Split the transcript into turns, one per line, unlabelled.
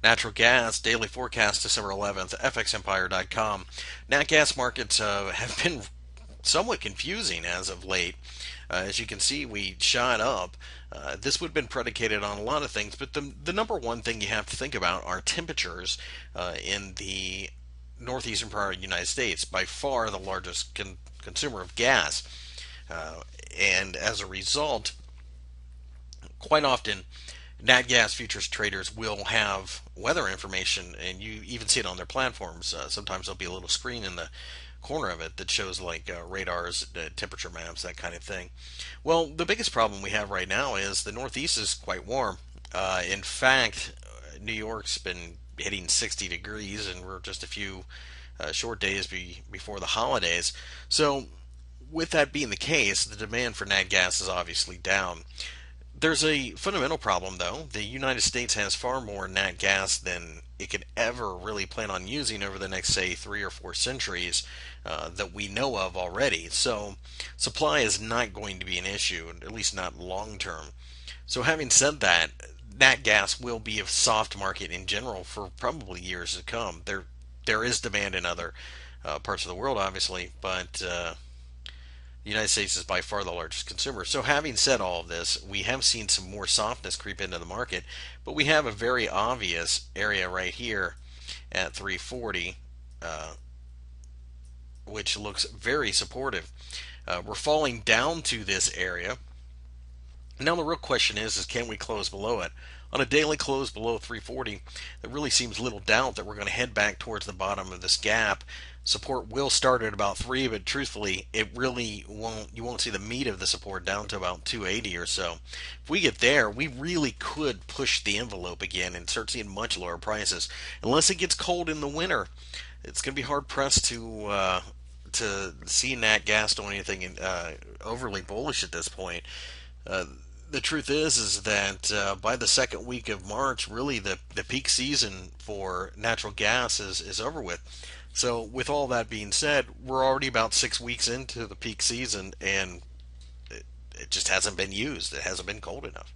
Natural gas daily forecast December 11th, fxempire.com. Nat gas markets have been somewhat confusing as of late. As you can see, we shot up. This would have been predicated on a lot of things, but the number one thing you have to think about are temperatures in the northeastern part of the United States, by far the largest consumer of gas. Uh, and as a result, quite often, nat gas futures traders will have weather information, and you even see it on their platforms. Sometimes there'll be a little screen in the corner of it that shows like radars, temperature maps, that kind of thing. Well, the biggest problem we have right now is the Northeast is quite warm. In fact, New York's been hitting 60 degrees, and we're just a few short days before the holidays. So, with that being the case, the demand for nat gas is obviously down. There's a fundamental problem, though. The United States has far more nat gas than it could ever really plan on using over the next, say, 3 or 4 centuries that we know of already. So, supply is not going to be an issue, at least not long term. So, having said that, nat gas will be a soft market in general for probably years to come. There is demand in other parts of the world, obviously, but the United States is by far the largest consumer. So, having said all of this, we have seen some more softness creep into the market, but we have a very obvious area right here at 340, uh, which looks very supportive. We're falling down to this area. Now, the real question is can we close below it? On a daily close below 340, there really seems little doubt that we're going to head back towards the bottom of this gap. Support will start at about 3, but truthfully, it really won't. You won't see the meat of the support down to about 280 or so. If we get there, we really could push the envelope again and start seeing much lower prices. Unless it gets cold in the winter, it's going to be hard pressed to see nat gas doing anything overly bullish at this point. Uh, the truth is that by the second week of March, really the peak season for natural gas is over with. So, with all that being said, we're already about 6 weeks into the peak season, and it just hasn't been used. It hasn't been cold enough.